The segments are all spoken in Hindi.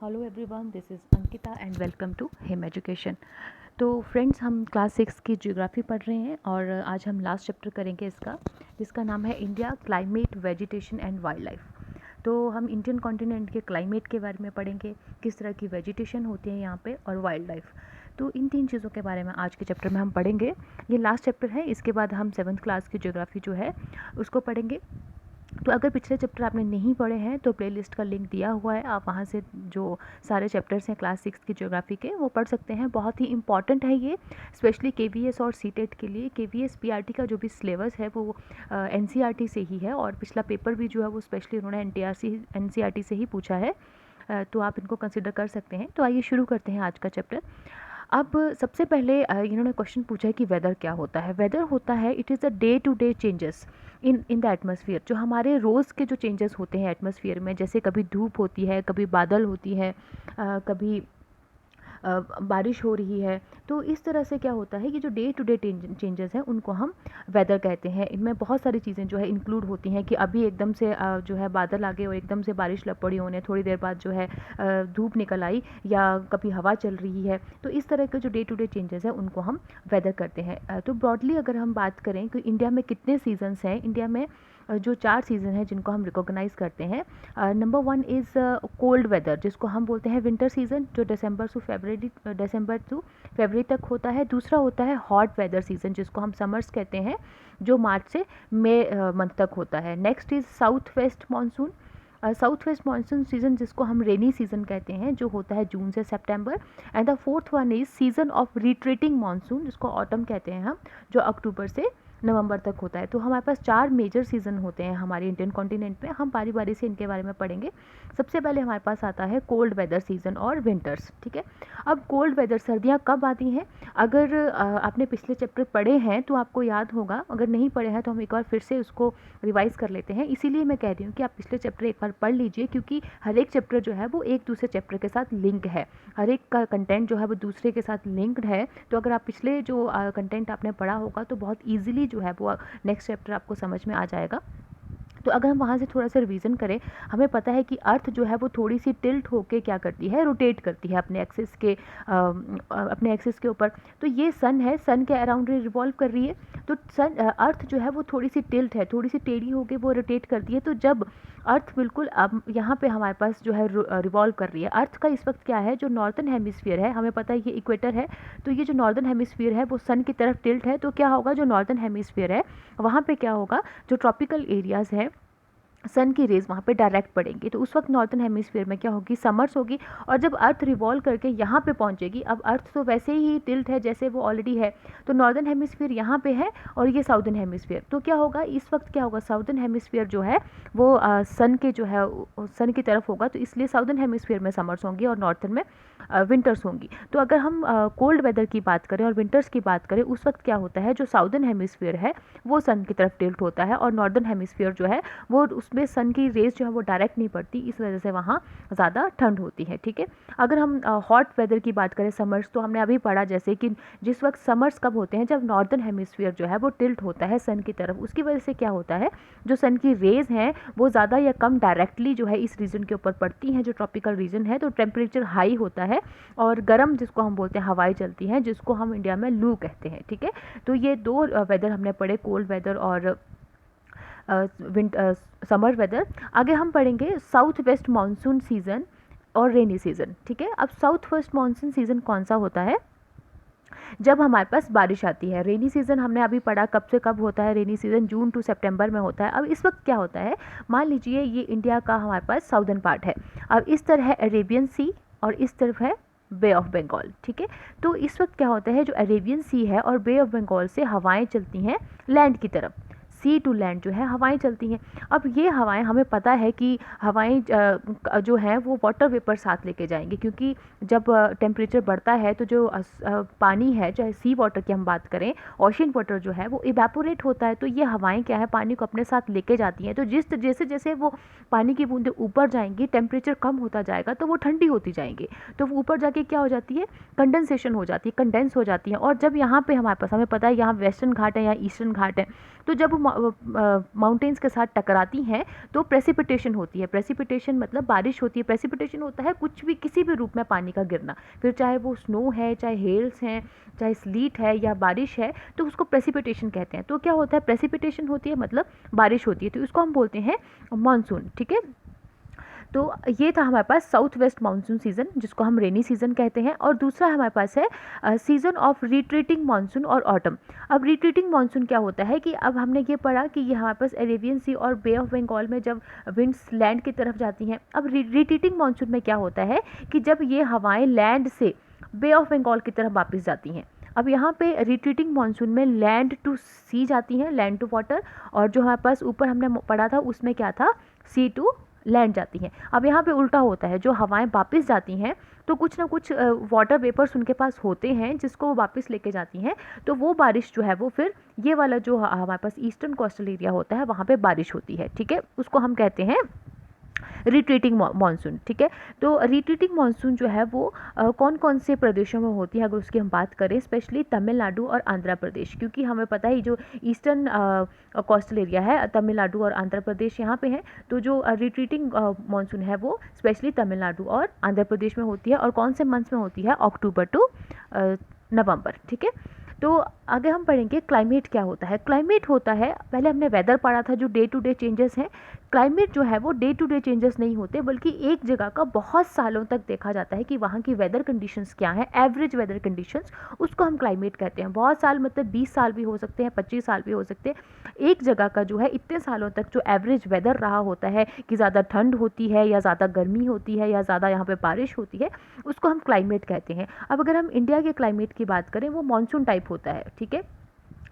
Hello everyone, this is Ankita and welcome to him education. तो फ्रेंड्स, हम क्लास 6 की ज्योग्राफी पढ़ रहे हैं और आज हम लास्ट चैप्टर करेंगे इसका, जिसका नाम है India climate, vegetation and wild life. तो हम इंडियन कॉन्टिनेंट के क्लाइमेट के बारे में पढ़ेंगे, किस तरह की वेजिटेशन होती है यहाँ पे, और वाइल्ड लाइफ। तो इन तीन चीज़ों के बारे में आज के चैप्टर में हम पढ़ेंगे। ये लास्ट चैप्टर है, इसके बाद हम 7th क्लास की ज्योग्राफी जो है उसको पढ़ेंगे। तो अगर पिछले चैप्टर आपने नहीं पढ़े हैं तो प्लेलिस्ट का लिंक दिया हुआ है, आप वहाँ से जो सारे चैप्टर्स हैं क्लास 6 की ज्योग्राफी के वो पढ़ सकते हैं। बहुत ही इंपॉर्टेंट है ये, स्पेशली केवीएस और सीटेट के लिए। केवीएस पीआरटी का जो भी सिलेबस है वो एनसीईआरटी से ही है, और पिछला पेपर भी जो है वो स्पेशली उन्होंने एनसीईआरटी से ही पूछा है। तो आप इनको कंसिडर कर सकते हैं। तो आइए शुरू करते हैं आज का चैप्टर। अब सबसे पहले इन्होंने क्वेश्चन पूछा है कि वेदर क्या होता है। वेदर होता है, it is a day to day changes in the atmosphere. जो हमारे रोज़ के जो चेंजेस होते हैं एटमॉस्फेयर में, जैसे कभी धूप होती है, कभी बादल होती है, कभी बारिश हो रही है। तो इस तरह से क्या होता है, ये जो डे टू डे चेंजेस हैं उनको हम वेदर कहते हैं। इनमें बहुत सारी चीज़ें जो है इंक्लूड होती हैं कि अभी एकदम से जो है बादल आ गए और एकदम से बारिश लग पड़ी, उन्हें थोड़ी देर बाद जो है धूप निकल आई, या कभी हवा चल रही है। तो इस तरह के जो डे टू डे चेंजेस हैं उनको हम वेदर करते हैं। तो ब्रॉडली अगर हम बात करें कि इंडिया में कितने सीजन्स हैं, इंडिया में जो 4 सीज़न हैं जिनको हम रिकॉग्नाइज़ करते हैं। नंबर 1 इज़ कोल्ड वेदर, जिसको हम बोलते हैं विंटर सीज़न, जो दिसंबर टू फरवरी तक होता है। दूसरा होता है हॉट वेदर सीज़न, जिसको हम समर्स कहते हैं, जो मार्च से मई मंथ तक होता है। Next is south west monsoon, south west monsoon season, जिसको हम रेनी सीज़न कहते हैं, जो होता है जून से सितंबर। And the fourth one is season of retreating monsoon, जिसको ऑटम कहते हैं हम, जो अक्टूबर से नवंबर तक होता है। तो हमारे पास 4 मेजर सीज़न होते हैं हमारे इंडियन कॉन्टिनेंट में। हम बारी बारी से इनके बारे में पढ़ेंगे। सबसे पहले हमारे पास आता है कोल्ड वेदर सीज़न और विंटर्स। ठीक है, अब कोल्ड वेदर, सर्दियाँ कब आती हैं? अगर आपने पिछले चैप्टर पढ़े हैं तो आपको याद होगा, अगर नहीं पढ़े हैं तो हम एक बार फिर से उसको रिवाइज़ कर लेते हैं। इसीलिए मैं कह रही हूँ कि आप पिछले चैप्टर एक बार पढ़ लीजिए, क्योंकि हर एक चैप्टर जो है वो एक दूसरे चैप्टर के साथ लिंक है। हर एक का कंटेंट जो है वो दूसरे के साथ लिंक्ड है। तो अगर आप पिछले जो कंटेंट आपने पढ़ा होगा तो बहुत ईजिली जो है वो नेक्स्ट चैप्टर आपको समझ में आ जाएगा। तो अगर हम वहाँ से थोड़ा सा रिवीजन करें, हमें पता है कि अर्थ जो है वो थोड़ी सी टिल्ट होके क्या करती है, रोटेट करती है अपने एक्सिस के ऊपर। तो ये सन है, सन के अराउंड रिवॉल्व कर रही है। तो अर्थ जो है वो थोड़ी सी टिल्ट है, थोड़ी सी टेढ़ी होके वो रोटेट करती है। तो जब अर्थ बिल्कुल अब यहाँ पे हमारे पास जो है रिवॉल्व कर रही है, अर्थ का इस वक्त क्या है, जो नॉर्थन हेमिस्फीयर है, हमें पता है ये इक्वेटर है, तो ये जो नॉर्दर्न हेमिस्फीयर है वो सन की तरफ टिल्ट है। तो क्या होगा, जो नॉर्दर्न हेमिस्फीयर है वहाँ पे क्या होगा, जो ट्रॉपिकल एरियाज़ हैं, सन की रेज़ वहाँ पे डायरेक्ट पड़ेंगी। तो उस वक्त नॉर्थन हेमिस्फीयर में क्या होगी, समर्स होगी। और जब अर्थ रिवॉल्व करके यहाँ पे पहुँचेगी, अब अर्थ तो वैसे ही टिल्ट है जैसे वो ऑलरेडी है, तो नॉर्दर्न हेमिस्फीयर यहाँ पे है और ये साउदर्न हेमिस्फीयर। तो क्या होगा, इस वक्त क्या होगा, साउदर्न हेमिस्फीयर जो है वो सन के जो है सन की तरफ होगा। तो इसलिए साउदर्न हेमिस्फीयर में समर्स होंगी और नॉर्थन में विंटर्स होंगी। तो अगर हम कोल्ड वेदर की बात करें और विंटर्स की बात करें, उस वक्त क्या होता है, जो साउदर्न हेमिस्फीयर है वो सन की तरफ टिल्ट होता है, और नॉर्दर्न हेमिस्फीयर जो है वो उसमें सन की रेज जो है वो डायरेक्ट नहीं पड़ती, इस वजह से वहाँ ज़्यादा ठंड होती है। ठीक है, अगर हम हॉट वेदर की बात करें, समर्स, तो हमने अभी पढ़ा जैसे कि जिस वक्त समर्स कब होते हैं, जब नॉर्दर्न हेमिस्फीयर जो है वो टिल्ट होता है सन की तरफ। उसकी वजह से क्या होता है, जो सन की रेज हैं वो ज़्यादा या कम डायरेक्टली जो है इस रीजन के ऊपर पड़ती हैं, जो ट्रॉपिकल रीजन है। तो टेम्परेचर हाई होता है और गर्म, जिसको हम बोलते हैं हवाएं चलती हैं, जिसको हम इंडिया में लू कहते हैं। ठीक है, तो ये 2 वेदर हमने पढ़े, कोल्ड वेदर और समर वेदर। आगे हम पढ़ेंगे साउथ वेस्ट मानसून सीज़न और रेनी सीज़न। ठीक है, अब साउथ वेस्ट मानसून सीज़न कौन सा होता है, जब हमारे पास बारिश आती है। रेनी सीज़न हमने अभी पढ़ा, कब से कब होता है रेनी सीज़न, जून टू सितंबर में होता है। अब इस वक्त क्या होता है, मान लीजिए ये इंडिया का हमारे पास साउदर्न पार्ट है। अब इस तरह है अरेबियन सी और इस तरफ है बे ऑफ बंगाल। ठीक है, तो इस वक्त क्या होता है, जो अरेबियन सी है और बे ऑफ बंगाल से हवाएं चलती हैं लैंड की तरफ, सी टू लैंड जो है हवाएं चलती हैं। अब ये हवाएं, हमें पता है कि हवाएं जो हैं वो वाटर वेपर साथ लेके जाएंगे, क्योंकि जब टेम्परेचर बढ़ता है तो जो पानी है, चाहे सी वाटर की हम बात करें, ओशन वाटर जो है वो इवेपोरेट होता है। तो ये हवाएं क्या है, पानी को अपने साथ लेके जाती हैं। तो जैसे जैसे वो पानी की बूंदें ऊपर जाएंगी, टेम्परेचर कम होता जाएगा, तो वो ठंडी होती जाएंगी। तो वो ऊपर जाके क्या हो जाती है, कंडेंसेशन हो जाती है, कंडेंस हो जाती है। और जब यहाँ पे हमारे पास, हमें पता है यहाँ वेस्टर्न घाट है, यहाँ ईस्टर्न घाट है, तो जब माउंटेन्स के साथ टकराती हैं तो प्रेसिपिटेशन होती है। प्रेसिपिटेशन मतलब बारिश होती है। प्रेसिपिटेशन होता है कुछ भी किसी भी रूप में पानी का गिरना, फिर चाहे वो स्नो है, चाहे हेल्स हैं, चाहे स्लीट है या बारिश है, तो उसको प्रेसिपिटेशन कहते हैं। तो क्या होता है, प्रेसिपिटेशन होती है मतलब बारिश होती है, तो इसको हम बोलते हैं मानसून। ठीक है, तो ये था हमारे पास साउथ वेस्ट मानसून सीज़न, जिसको हम रेनी सीज़न कहते हैं। और दूसरा हमारे पास है सीज़न ऑफ रिट्रीटिंग मानसून और ऑटम। अब रिट्रीटिंग मानसून क्या होता है कि अब हमने ये पढ़ा कि ये हमारे पास अरेबियन सी और बे ऑफ बंगाल में जब विंड्स लैंड की तरफ जाती हैं। अब रिट्रीटिंग मानसून में क्या होता है कि जब ये हवाएं लैंड से बे ऑफ बंगाल की तरफ वापस जाती हैं। अब यहाँ पे रिट्रीटिंग मानसून में लैंड टू सी जाती हैं, लैंड टू वाटर, और जो हमारे पास ऊपर हमने पढ़ा था उसमें क्या था, सी टू लैंड जाती हैं। अब यहाँ पे उल्टा होता है, जो हवाएं वापस जाती हैं तो कुछ ना कुछ वाटर वेपर्स उनके पास होते हैं जिसको वो वापस लेके जाती हैं, तो वो बारिश जो है वो फिर ये वाला जो हमारे पास ईस्टर्न कोस्टल एरिया होता है वहाँ पे बारिश होती है। ठीक है, उसको हम कहते हैं रिट्रीटिंग मानसून। ठीक है, तो रिट्रीटिंग मानसून जो है वो कौन कौन से प्रदेशों में होती है, अगर उसकी हम बात करें, स्पेशली तमिलनाडु और आंध्र प्रदेश, क्योंकि हमें पता है जो ईस्टर्न कोस्टल एरिया है तमिलनाडु और आंध्र प्रदेश यहाँ पे है, तो जो रिट्रीटिंग मानसून है वो स्पेशली तमिलनाडु और आंध्र प्रदेश में होती है। और कौन से मंथ्स में होती है, अक्टूबर टू नवंबर। ठीक है, तो आगे हम पढ़ेंगे क्लाइमेट क्या होता है। क्लाइमेट होता है, पहले हमने वेदर पढ़ा था जो डे टू डे चेंजेस हैं। क्लाइमेट जो है वो डे टू डे चेंजेस नहीं होते, बल्कि एक जगह का बहुत सालों तक देखा जाता है कि वहाँ की वेदर कंडीशंस क्या हैं, एवरेज वेदर कंडीशंस, उसको हम क्लाइमेट कहते हैं। बहुत साल मतलब 20 साल भी हो सकते हैं, 25 साल भी हो सकते हैं। एक जगह का जो है इतने सालों तक जो एवरेज वेदर रहा होता है कि ज़्यादा ठंड होती है या ज़्यादा गर्मी होती है या ज़्यादा यहाँ पे बारिश होती है, उसको हम क्लाइमेट कहते हैं। अब अगर हम इंडिया के क्लाइमेट की बात करें, वो मानसून टाइप होता है। ठीक है,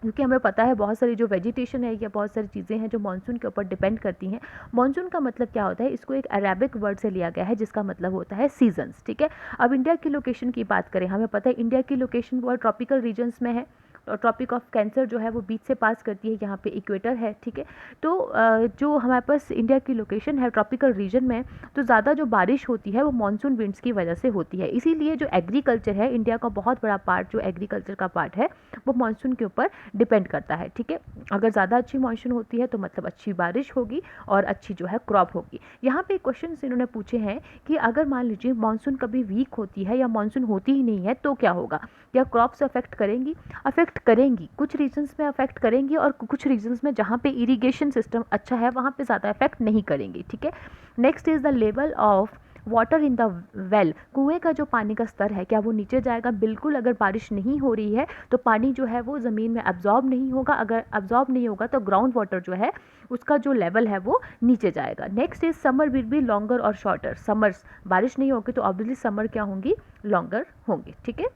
क्योंकि हमें पता है बहुत सारी जो वेजिटेशन है या बहुत सारी चीज़ें हैं जो मानसून के ऊपर डिपेंड करती हैं। मानसून का मतलब क्या होता है, इसको एक अरेबिक वर्ड से लिया गया है जिसका मतलब होता है सीजन्स। ठीक है, अब इंडिया की लोकेशन की बात करें, हमें पता है इंडिया की लोकेशन वो ट्रॉपिकल रीजन्स में है, और ट्रॉपिक ऑफ कैंसर जो है वो बीच से पास करती है, यहाँ पे इक्वेटर है। ठीक है, तो जो हमारे पास इंडिया की लोकेशन है ट्रॉपिकल रीजन में, तो ज़्यादा जो बारिश होती है वो मानसून विंड्स की वजह से होती है। इसीलिए जो एग्रीकल्चर है, इंडिया का बहुत बड़ा पार्ट जो एग्रीकल्चर का पार्ट है वो मानसून के ऊपर डिपेंड करता है। ठीक है, अगर ज़्यादा अच्छी मानसून होती है तो मतलब अच्छी बारिश होगी और अच्छी जो है क्रॉप होगी। यहाँ पे क्वेश्चन इन्होंने पूछे हैं कि अगर मान लीजिए मानसून कभी वीक होती है या मानसून होती ही नहीं है तो क्या होगा, क्या क्रॉप्स अफेक्ट करेंगी? अफेक्ट करेंगी, कुछ रीजन्स में अफेक्ट करेंगी और कुछ रीजन्स में जहाँ पे इरिगेशन सिस्टम अच्छा है वहाँ पे ज़्यादा अफेक्ट नहीं करेंगी। ठीक है, next is the level of water in the well. कुएं का जो पानी का स्तर है क्या वो नीचे जाएगा? बिल्कुल, अगर बारिश नहीं हो रही है तो पानी जो है वो ज़मीन में अब्जॉर्ब नहीं होगा। अगर अब्जॉर्ब नहीं होगा तो ग्राउंड वाटर जो है उसका जो लेवल है वो नीचे जाएगा। Next is summer will be longer और शॉर्टर। समर्स बारिश नहीं होगी तो ऑब्वियसली समर क्या होंगी, लॉन्गर होंगी। ठीक है,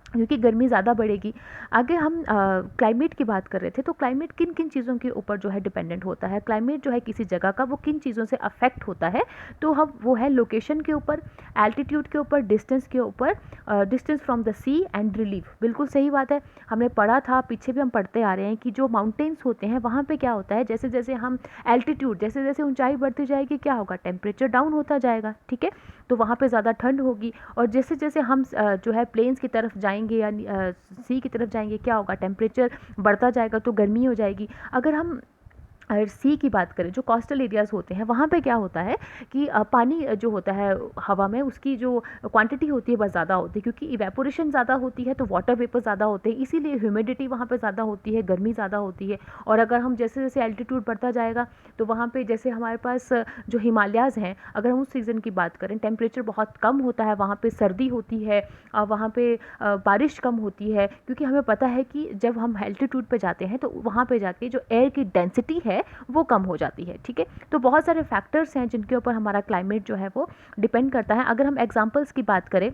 क्योंकि गर्मी ज़्यादा बढ़ेगी। आगे हम क्लाइमेट की बात कर रहे थे, तो क्लाइमेट किन किन चीज़ों के ऊपर जो है डिपेंडेंट होता है। क्लाइमेट जो है किसी जगह का वो किन चीज़ों से अफेक्ट होता है, तो हम वो है लोकेशन के ऊपर, एल्टीट्यूड के ऊपर, डिस्टेंस के ऊपर, distance from the sea and relief. बिल्कुल सही बात है, हमने पढ़ा था, पीछे भी हम पढ़ते आ रहे हैं कि जो माउंटेन्स होते हैं वहाँ पे क्या होता है, जैसे जैसे हम एल्टीट्यूड, जैसे जैसे ऊंचाई बढ़ती जाएगी क्या होगा, टेम्परेचर डाउन होता जाएगा। ठीक है, तो वहाँ पे ज़्यादा ठंड होगी। और जैसे जैसे हम जो है प्लेन्स की तरफ जाएंगे या सी की तरफ जाएंगे क्या होगा, टेम्परेचर बढ़ता जाएगा तो गर्मी हो जाएगी। अगर हम सी की बात करें, जो कोस्टल एरियाज़ होते हैं वहाँ पे क्या होता है कि पानी जो होता है हवा में उसकी जो क्वांटिटी होती है बहुत ज़्यादा होती है, क्योंकि इवेपोरेशन ज़्यादा होती है तो वाटर वेपर ज़्यादा होते हैं, इसीलिए ह्यूमिडिटी वहाँ पे ज़्यादा होती है, गर्मी ज़्यादा होती है। और अगर हम जैसे जैसे एल्टीट्यूड बढ़ता जाएगा तो वहाँ पे जैसे हमारे पास जो हिमालयाज़ हैं, अगर हम उस सीज़न की बात करें, टेम्परेचर बहुत कम होता है, वहाँ पर सर्दी होती है, वहाँ पर बारिश कम होती है, क्योंकि हमें पता है कि जब हम एल्टीट्यूड पर जाते हैं तो वहाँ पर जाके जो एयर की डेंसिटी है वो कम हो जाती है। ठीक है, तो बहुत सारे फैक्टर्स हैं जिनके ऊपर हमारा क्लाइमेट जो है वो डिपेंड करता है। अगर हम एग्जांपल्स की बात करें,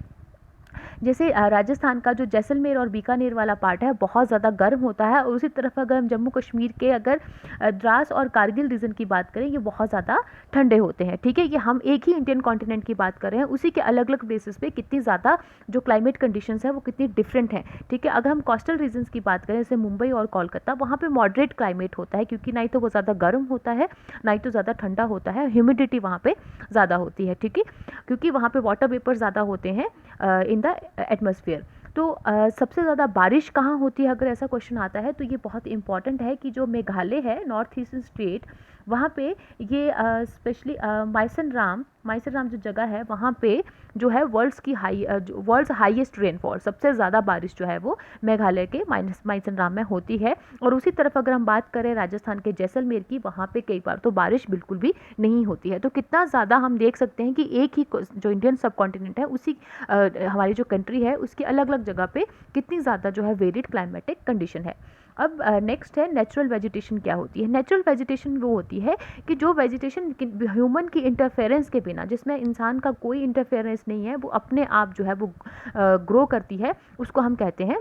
जैसे राजस्थान का जो जैसलमेर और बीकानेर वाला पार्ट है बहुत ज़्यादा गर्म होता है, और उसी तरफ अगर हम जम्मू कश्मीर के अगर द्रास और कारगिल रीजन की बात करें, ये बहुत ज़्यादा ठंडे होते हैं। ठीक है, ये हम एक ही इंडियन कॉन्टिनेंट की बात कर रहे हैं, उसी के अलग अलग बेसिस पे कितनी ज़्यादा जो क्लाइमेट कंडीशंस है वो कितनी डिफरेंट हैं। ठीक है, अगर हम कोस्टल रीजन्स की बात करें जैसे मुंबई और कोलकाता, वहाँ पर मॉडरेट क्लाइमेट होता है, क्योंकि ना ही तो वो ज़्यादा गर्म होता है ना ही तो ज़्यादा ठंडा होता है, ह्यूमिडिटी वहाँ पर ज़्यादा होती है। ठीक है, क्योंकि वहाँ पर वाटर वेपर ज़्यादा होते हैं इन द एटमॉस्फेयर। तो सबसे ज़्यादा बारिश कहाँ होती है, अगर ऐसा क्वेश्चन आता है तो ये बहुत इंपॉर्टेंट है कि जो मेघालय है, नॉर्थ ईस्टर्न स्टेट, वहाँ पे ये स्पेशली माइसनराम जो जगह है वहाँ पे जो है वर्ल्ड्स हाईएस्ट रेनफॉल, सबसे ज़्यादा बारिश जो है वो मेघालय के माइसनराम में होती है। और उसी तरफ अगर हम बात करें राजस्थान के जैसलमेर की, वहाँ पे कई बार तो बारिश बिल्कुल भी नहीं होती है। तो कितना ज़्यादा हम देख सकते हैं कि एक ही जो इंडियन सब कॉन्टिनेंट है उसी हमारी जो कंट्री है उसकी अलग अलग जगह पे कितनी ज़्यादा जो है वेरिड क्लाइमेटिक कंडीशन है। अब नेक्स्ट है नेचुरल वेजिटेशन क्या होती है। नेचुरल वेजिटेशन वो होती है कि जो वेजिटेशन ह्यूमन की इंटरफेरेंस के बिना, जिसमें इंसान का कोई इंटरफेरेंस नहीं है, वो अपने आप जो है वो ग्रो करती है, उसको हम कहते हैं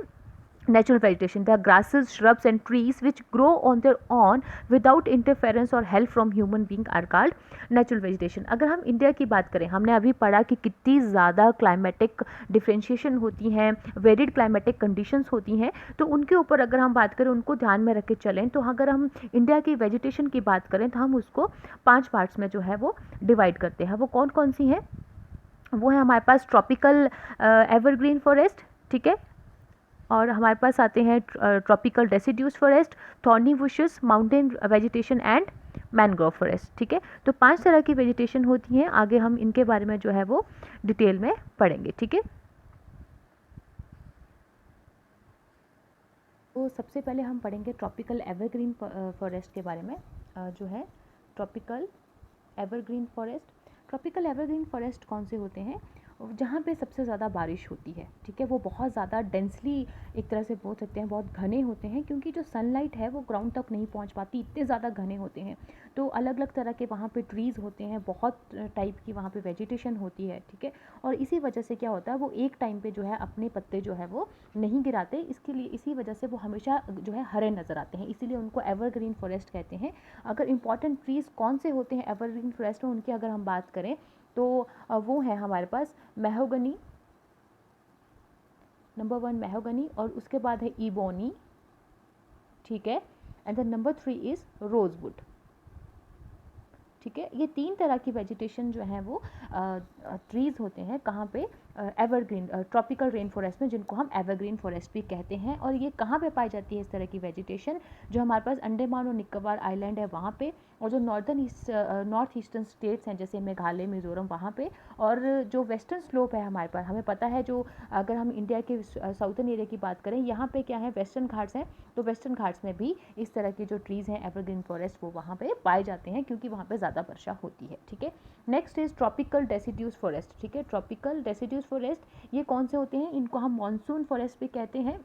natural vegetation. The grasses, shrubs and trees which grow on their own without interference or help from human being are called natural vegetation. अगर हम इंडिया की बात करें, हमने अभी पढ़ा कि कितनी ज़्यादा क्लाइमेटिक डिफ्रेंशिएशन होती हैं, वेरिड क्लाइमेटिक कंडीशंस होती हैं, तो उनके ऊपर अगर हम बात करें, उनको ध्यान में रख के चलें, तो अगर हम इंडिया की वेजिटेशन की बात करें तो हम उसको 5 पार्ट्स में जो है वो डिवाइड करते हैं। वो कौन कौन सी हैं? वो है हमारे पास ट्रॉपिकल एवरग्रीन फॉरेस्ट, ठीक है, और हमारे पास आते हैं tropical deciduous forest, thorny bushes, mountain vegetation and mangrove forest, ठीक है। तो 5 तरह की वेजिटेशन होती हैं। आगे हम इनके बारे में जो है वो डिटेल में पढ़ेंगे, ठीक है। तो सबसे पहले हम पढ़ेंगे ट्रॉपिकल एवरग्रीन फॉरेस्ट के बारे में, जो है tropical evergreen forest. Tropical evergreen forest कौन से होते हैं? जहाँ पे सबसे ज़्यादा बारिश होती है, ठीक है। वो बहुत ज़्यादा डेंसली, एक तरह से बोल सकते हैं, बहुत घने होते हैं, क्योंकि जो सनलाइट है वो ग्राउंड तक नहीं पहुँच पाती, इतने ज़्यादा घने होते हैं। तो अलग अलग तरह के वहाँ पे ट्रीज़ होते हैं, बहुत टाइप की वहाँ पे वेजिटेशन होती है, ठीक है। और इसी वजह से क्या होता है, वो एक टाइम पे जो है अपने पत्ते जो है वो नहीं गिराते, इसके लिए इसी वजह से वो हमेशा जो है हरे नज़र आते हैं, इसीलिए उनको एवरग्रीन फॉरेस्ट कहते हैं। अगर इंपॉर्टेंट ट्रीज़ कौन से होते हैं एवरग्रीन फॉरेस्ट में, उनकी अगर हम बात करें तो वो है हमारे पास मेहोगनी, नंबर 1 मेहोगनी, और उसके बाद है इबोनी, ठीक है, and the number 3 is rosewood, ठीक है। ये 3 तरह की वेजिटेशन जो है वो ट्रीज़ होते हैं, कहाँ पे? एवरग्रीन ट्रॉपिकल रेन फॉरेस्ट में, जिनको हम एवरग्रीन फॉरेस्ट भी कहते हैं। और ये कहाँ पे पाई जाती है इस तरह की वेजिटेशन? जो हमारे पास अंडमान और निकोबार आइलैंड है वहाँ पे, और जो नॉर्थ ईस्टर्न स्टेट्स हैं जैसे मेघालय, मिज़ोरम, वहाँ पे, और जो वेस्टर्न स्लोप है हमारे पास, हमें पता है, जो अगर हम इंडिया के साउथर्न एरिया की बात करें, यहाँ पे क्या है, वेस्टर्न घाट्स हैं, तो वेस्टर्न घाट्स में भी इस तरह की जो ट्रीज़ हैं एवरग्रीन फॉरेस्ट, वो वहाँ पे पाए जाते हैं, क्योंकि वहाँ पे ज़्यादा वर्षा होती है, ठीक है। Next is tropical deciduous forest, ठीक है। ट्रॉपिकल डेसिड्यूस फॉरेस्ट ये कौन से होते हैं? इनको हम मॉनसून फॉरेस्ट भी कहते हैं।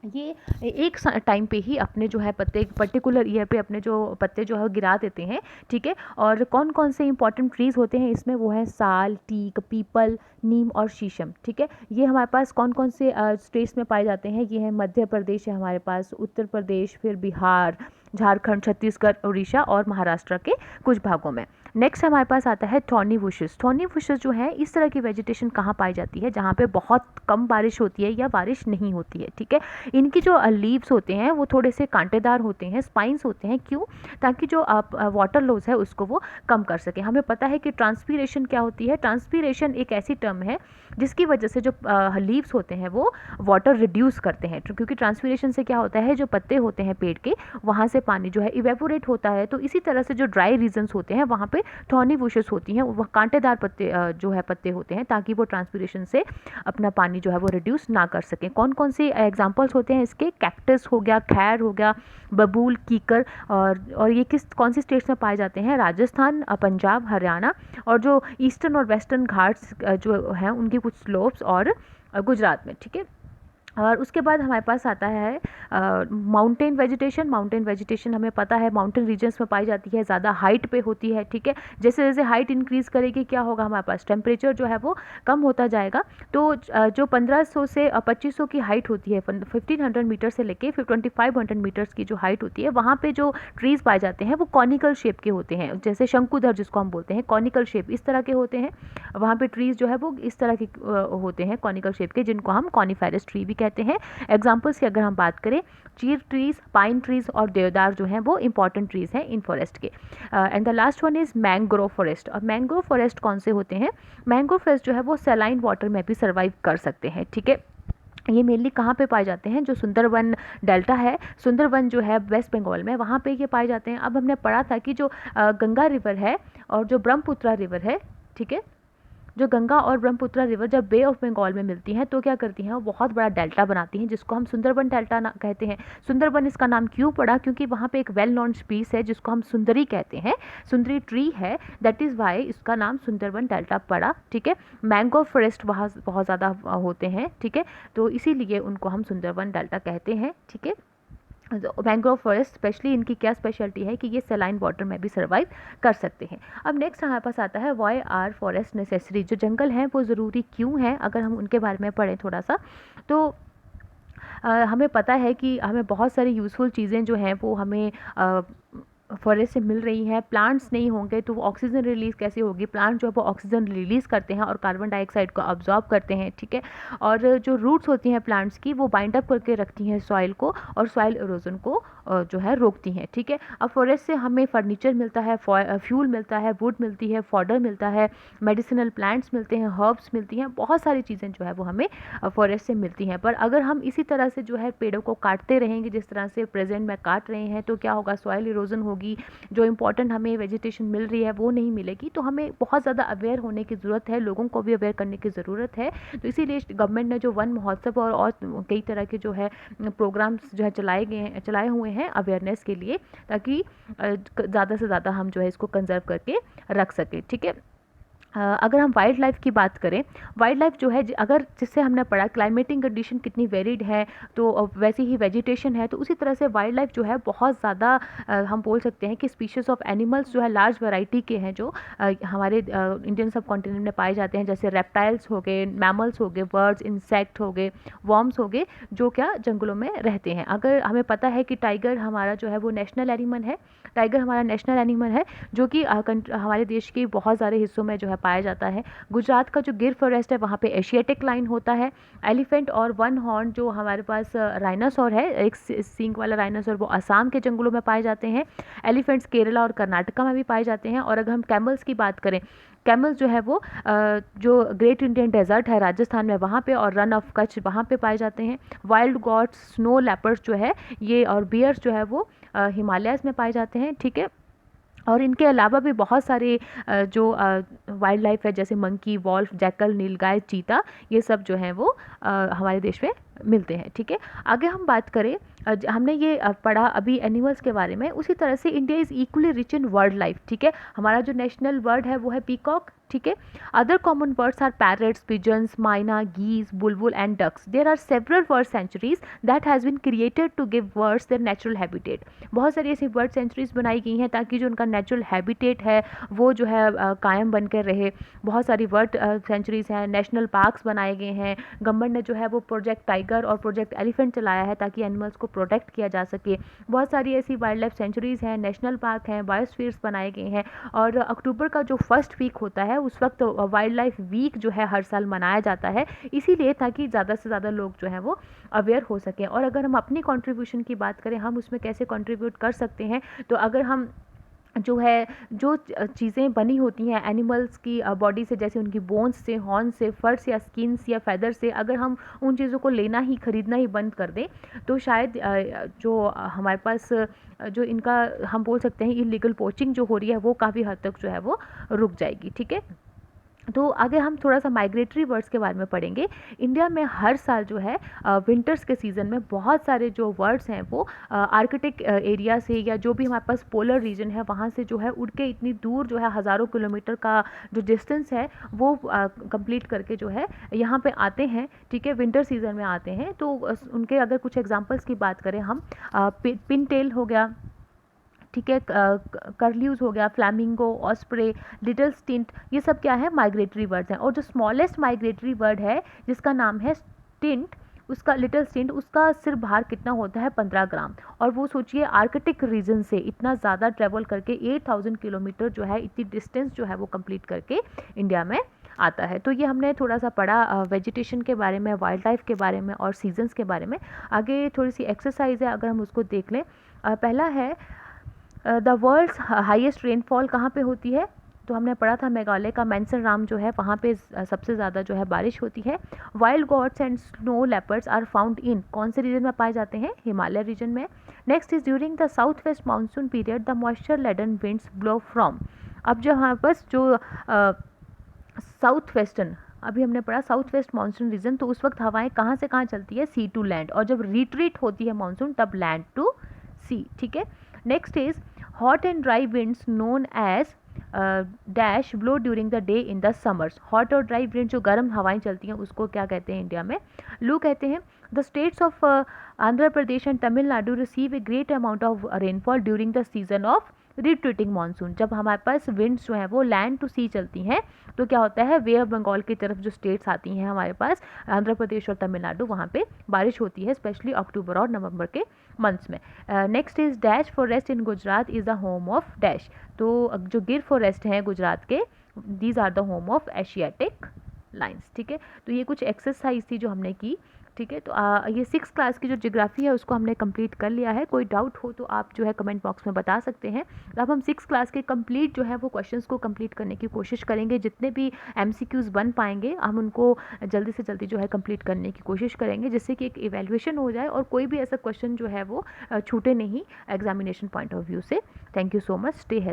ये एक टाइम पे ही अपने जो है पत्ते, पर्टिकुलर ईयर पे अपने जो पत्ते जो है गिरा देते हैं, ठीक है। और कौन कौन से इंपॉर्टेंट ट्रीज़ होते हैं इसमें? वो है साल, टीक, पीपल, नीम और शीशम, ठीक है। ये हमारे पास कौन कौन से स्टेट्स में पाए जाते हैं? ये है मध्य प्रदेश है हमारे पास, उत्तर प्रदेश, फिर बिहार, झारखंड, छत्तीसगढ़, उड़ीसा और महाराष्ट्र के कुछ भागों में। नेक्स्ट हमारे पास आता है थॉर्नी बुशेस। थॉर्नी बुशेस जो है, इस तरह की वेजिटेशन कहाँ पाई जाती है? जहाँ पे बहुत कम बारिश होती है या बारिश नहीं होती है, ठीक है। इनकी जो लीव्स होते हैं वो थोड़े से कांटेदार होते हैं, स्पाइंस होते हैं, क्यों? ताकि जो वाटर लॉस है उसको वो कम कर सके। हमें पता है कि ट्रांसपीरेशन क्या होती है। ट्रांसपीरेशन एक ऐसी टर्म है जिसकी वजह से जो लीव्स होते हैं वो वाटर रिड्यूस करते हैं, क्योंकि ट्रांसपीरेशन से क्या होता है, जो पत्ते होते हैं पेड़ के, वहाँ से पानी जो है इवेपोरेट होता है। तो इसी तरह से जो ड्राई रीजन्स होते हैं वहाँ पे थॉर्नी बुशेस होती हैं, वह कांटेदार पत्ते जो है पत्ते होते हैं, ताकि वो ट्रांसपीरेशन से अपना पानी जो है वो रिड्यूस ना कर सकें। कौन कौन से एग्जांपल्स होते हैं इसके? कैक्टस हो गया, खैर हो गया, बबूल, कीकर, और ये कौन सी स्टेट्स में पाए जाते हैं? राजस्थान, पंजाब, हरियाणा, और जो ईस्टर्न और वेस्टर्न घाट्स जो हैं उनकी कुछ स्लोप्स, और गुजरात में, ठीक है। और उसके बाद हमारे पास आता है माउंटेन वेजिटेशन। माउंटेन वेजिटेशन हमें पता है माउंटेन रीजन्स में पाई जाती है, ज़्यादा हाइट पे होती है, ठीक है। जैसे जैसे हाइट इंक्रीज़ करेगी क्या होगा, हमारे पास टेम्परेचर जो है वो कम होता जाएगा। तो जो 1500 से 2500 की हाइट होती है, 1500 मीटर से लेके फिर 2500 मीटर्स की जो हाइट होती है, वहाँ पे जो ट्रीज़ पाए जाते हैं वो कॉनिकल शेप के होते हैं, जैसे शंकुधर जिसको हम बोलते हैं, कॉनिकल शेप इस तरह के होते हैं। वहाँ पे ट्रीज़ जो है वो इस तरह के होते हैं, कॉनिकल शेप के, जिनको हम कॉनिफेरस ट्री भी कहते हैं। एग्जाम्पल्स की अगर हम बात करें, चीर ट्रीज, पाइन ट्रीज और देवदार जो हैं वो इंपॉर्टेंट ट्रीज हैं इन फॉरेस्ट के। And the last one is mangrove forest. और मैंग्रोव फॉरेस्ट कौन से होते हैं? मैंग्रोव फॉरेस्ट जो है वो सैलाइन वाटर में भी सर्वाइव कर सकते हैं, ठीक है। ये मेनली कहाँ पे पाए जाते हैं, जो सुंदरबन डेल्टा है, सुंदरबन जो है वेस्ट बंगाल में, वहाँ पे ये पाए जाते हैं। अब हमने पढ़ा था कि जो गंगा रिवर है और जो ब्रह्मपुत्रा रिवर है, ठीक है, जो गंगा और ब्रह्मपुत्रा रिवर जब बे ऑफ बंगाल में मिलती हैं तो क्या करती हैं, वो बहुत बड़ा डेल्टा बनाती हैं, जिसको हम सुंदरबन डेल्टा कहते हैं। सुंदरबन इसका नाम क्यों पड़ा, क्योंकि वहाँ पे एक वेल नोन स्पीस है जिसको हम सुंदरी कहते हैं, सुंदरी ट्री है, दैट इज़ वाई इसका नाम सुंदरबन डेल्टा पड़ा, ठीक है। मैंग्रोव फॉरेस्ट वहाँ बहुत ज़्यादा होते हैं, ठीक है, तो इसीलिए उनको हम सुंदरबन डेल्टा कहते हैं, ठीक है। मैंग्रोव फॉरेस्ट स्पेशली इनकी क्या स्पेशलिटी है कि ये सेलाइन वाटर में भी सर्वाइव कर सकते हैं। अब नेक्स्ट हमारे पास आता है वाई आर फॉरेस्ट नेसेसरी, जो जंगल हैं वो ज़रूरी क्यों हैं, अगर हम उनके बारे में पढ़ें थोड़ा सा तो हमें पता है कि हमें बहुत सारी यूज़फुल चीज़ें जो हैं वो हमें फॉरेस्ट से मिल रही हैं। प्लांट्स नहीं होंगे तो वो ऑक्सीजन रिलीज़ कैसे होगी, प्लांट जो है वो ऑक्सीजन रिलीज़ करते हैं और कार्बन डाइऑक्साइड को अब्जॉर्ब करते हैं, ठीक है। और जो रूट्स होती हैं प्लांट्स की वो बाइंड अप करके रखती हैं सॉइल को और सॉइल इरोजन को जो है रोकती हैं, ठीक है। अब फॉरेस्ट से हमें फर्नीचर मिलता है, फ्यूल मिलता है, वुड मिलती है, फॉडर मिलता है, मेडिसिनल प्लांट्स मिलते हैं, हर्ब्स मिलती हैं, बहुत सारी चीज़ें जो है वो हमें फॉरेस्ट से मिलती हैं। पर अगर हम इसी तरह से जो है पेड़ों को काटते रहेंगे जिस तरह से प्रेजेंट में काट रहे हैं तो क्या होगा, सॉइल इरोजन होगी, जो इंपॉर्टेंट हमें वेजिटेशन मिल रही है वो नहीं मिलेगी। तो हमें बहुत ज़्यादा अवेयर होने की ज़रूरत है, लोगों को भी अवेयर करने की ज़रूरत है। तो इसीलिए गवर्नमेंट ने जो वन महोत्सव और कई तरह के जो है प्रोग्राम्स जो है चलाए हुए हैं अवेयरनेस के लिए, ताकि ज़्यादा से ज़्यादा हम जो है इसको कंजर्व करके रख सकें, ठीक है। अगर हम वाइल्ड लाइफ की बात करें, वाइल्ड लाइफ जो है अगर जिससे हमने पढ़ा क्लाइमेटिक कंडीशन कितनी वेरिड है तो वैसी ही वेजिटेशन है, तो उसी तरह से वाइल्ड लाइफ जो है बहुत ज़्यादा हम बोल सकते हैं कि स्पीशीज़ ऑफ एनिमल्स जो है लार्ज वैरायटी के हैं, जो हमारे इंडियन सब कॉन्टिनेंट में पाए जाते हैं, जैसे रेप्टाइल्स हो गए, मैमल्स हो गए, बर्ड्स, इंसेक्ट हो गए, वॉर्म्स हो गए, जो क्या जंगलों में रहते हैं। अगर हमें पता है कि टाइगर हमारा जो है वो नेशनल एनिमल है, टाइगर हमारा नेशनल एनिमल है जो कि हमारे देश के बहुत सारे हिस्सों में जो है पाया जाता है। गुजरात का जो गिर फॉरेस्ट है वहाँ पे एशियाटिक लाइन होता है। एलिफेंट और वन हॉर्न जो हमारे पास राइनासोर है, एक सींग वाला राइनासोर, वो असम के जंगलों में पाए जाते हैं। एलिफेंट्स केरला और कर्नाटका में भी पाए जाते हैं। और अगर हम कैमल्स की बात करें, कैमल्स जो है वो जो ग्रेट इंडियन डेजर्ट है राजस्थान में वहाँ पे और रन ऑफ कच्छ वहाँ पे पाए जाते हैं। वाइल्ड गॉट्स, स्नो लेपर्ड्स जो है ये और बियर्स जो है वो हिमालयस में पाए जाते हैं, ठीक है। और इनके अलावा भी बहुत सारे जो वाइल्ड लाइफ है जैसे मंकी, वॉल्फ, जैकल, नीलगाय, चीता, ये सब जो हैं वो हमारे देश में मिलते हैं, ठीक है। आगे हम बात करें, हमने ये पढ़ा अभी एनिमल्स के बारे में, उसी तरह से India is equally rich in bird life, ठीक है। हमारा जो नेशनल बर्ड है वो है पीकॉक, ठीक है। Other common birds are parrots, pigeons, myna, geese, बुलबुल and ducks. There are several bird sanctuaries that has been created to give birds their natural habitat. बहुत सारी ऐसी बर्ड सेंचुरीज बनाई गई हैं ताकि जो उनका नेचुरल हैबिटेट है वो जो है कायम बन कर रहे। बहुत सारी बर्ड सेंचुरीज हैं, नेशनल पार्क्स बनाए गए हैं। गवर्नमेंट ने जो है वो प्रोजेक्ट टाइगर और प्रोजेक्ट एलिफेंट चलाया है ताकि एनिमल्स को प्रोटेक्ट किया जा सके। बहुत सारी ऐसी वाइल्ड लाइफ सेंचुरीज हैं, नेशनल पार्क हैं, बायोस्फीयर्स बनाए गए हैं। और अक्टूबर का जो फर्स्ट वीक होता है उस वक्त वाइल्ड लाइफ वीक जो है हर साल मनाया जाता है, इसीलिए ताकि ज़्यादा से ज़्यादा लोग जो हैं वो अवेयर हो सकें। और अगर हम अपनी कंट्रीब्यूशन की बात करें, हम उसमें कैसे कंट्रीब्यूट कर सकते हैं, तो अगर हम जो है जो चीज़ें बनी होती हैं एनिमल्स की बॉडी से, जैसे उनकी बोन्स से, हॉर्न से, फर्स या स्किन्स या फैदर से, अगर हम उन चीज़ों को लेना ही खरीदना ही बंद कर दें तो शायद जो हमारे पास जो इनका हम बोल सकते हैं इलीगल पोचिंग जो हो रही है वो काफ़ी हद तक जो है वो रुक जाएगी, ठीक है। तो आगे हम थोड़ा सा माइग्रेटरी बर्ड्स के बारे में पढ़ेंगे। इंडिया में हर साल जो है विंटर्स के सीज़न में बहुत सारे जो बर्ड्स हैं वो आर्कटिक एरिया से या जो भी हमारे पास पोलर रीजन है वहाँ से जो है उड़ के इतनी दूर जो है हज़ारों किलोमीटर का जो डिस्टेंस है वो कंप्लीट करके जो है यहाँ पे आते हैं, ठीक है, विंटर सीज़न में आते हैं। तो उनके अगर कुछ एग्जांपल्स की बात करें हम, पिन टेल हो गया, ठीक है, करल्यूज हो गया, फ्लैमिंगो, ऑस्प्रे, लिटिल स्टिंट, ये सब क्या है, माइग्रेटरी बर्ड्स हैं। और जो स्मॉलेस्ट माइग्रेटरी बर्ड है जिसका नाम है स्टिंट, उसका लिटिल स्टिंट, उसका सिर्फ भार कितना होता है, 15 ग्राम। और वो सोचिए आर्कटिक रीजन से इतना ज़्यादा ट्रेवल करके 8000 किलोमीटर जो है, इतनी डिस्टेंस जो है वो कंप्लीट करके इंडिया में आता है। तो ये हमने थोड़ा सा पढ़ा वेजिटेशन के बारे में, वाइल्ड लाइफ के बारे में और सीजन्स के बारे में। आगे थोड़ी सी एक्सरसाइज है, अगर हम उसको देख लें। पहला है द वर्ल्ड्स हाईएस्ट रेनफॉल कहाँ पे होती है, तो हमने पढ़ा था मेघालय का मैंसराम जो है वहाँ पे सबसे ज़्यादा जो है बारिश होती है। Wild goats and snow leopards are found in कौन से रीजन में पाए जाते हैं? हिमालय रीजन में। Next is during the south west monsoon period the moisture laden winds blow from. अब जो यहाँ बस जो साउथ वेस्टर्न, अभी हमने पढ़ा साउथ वेस्ट मानसून रीजन, तो उस वक्त हवाएं कहाँ से कहाँ चलती है? सी टू लैंड, और जब रिट्रीट होती है मानसून तब लैंड टू सी। ठीक है। Next is hot and dry winds known as dash blow during the day in the summers. Hot और ड्राई विंड जो गर्म हवाएं चलती हैं उसको क्या कहते हैं इंडिया में? लू कहते हैं। The states of Andhra Pradesh and Tamil Nadu receive a great amount of rainfall during the season of retreating monsoon. जब हमारे पास विंड्स जो हैं वो लैंड टू सी चलती हैं तो क्या होता है, वे ऑफ बंगाल की तरफ जो स्टेट्स आती हैं हमारे पास, आंध्र प्रदेश और तमिलनाडु, वहाँ पे बारिश होती है स्पेशली अक्टूबर और नवंबर के मंथ्स में। Next is dash forest in Gujarat is the home of dash. तो जो गिर फॉरेस्ट हैं गुजरात के, these are the home of Asiatic lions. ठीक है। तो ये कुछ एक्सरसाइज थी जो हमने की। ठीक है। तो ये 6 क्लास की जो ज्योग्राफी है उसको हमने कंप्लीट कर लिया है। कोई डाउट हो तो आप जो है कमेंट बॉक्स में बता सकते हैं। अब हम 6 क्लास के कंप्लीट जो है वो क्वेश्चंस को कंप्लीट करने की कोशिश करेंगे। जितने भी एमसीक्यूज़ बन पाएंगे हम उनको जल्दी से जल्दी जो है कंप्लीट करने की कोशिश करेंगे, जिससे कि एक इवैल्यूएशन हो जाए और कोई भी ऐसा क्वेश्चन जो है वो छूटे नहीं एग्जामिनेशन पॉइंट ऑफ व्यू से। Thank you so much. Stay healthy.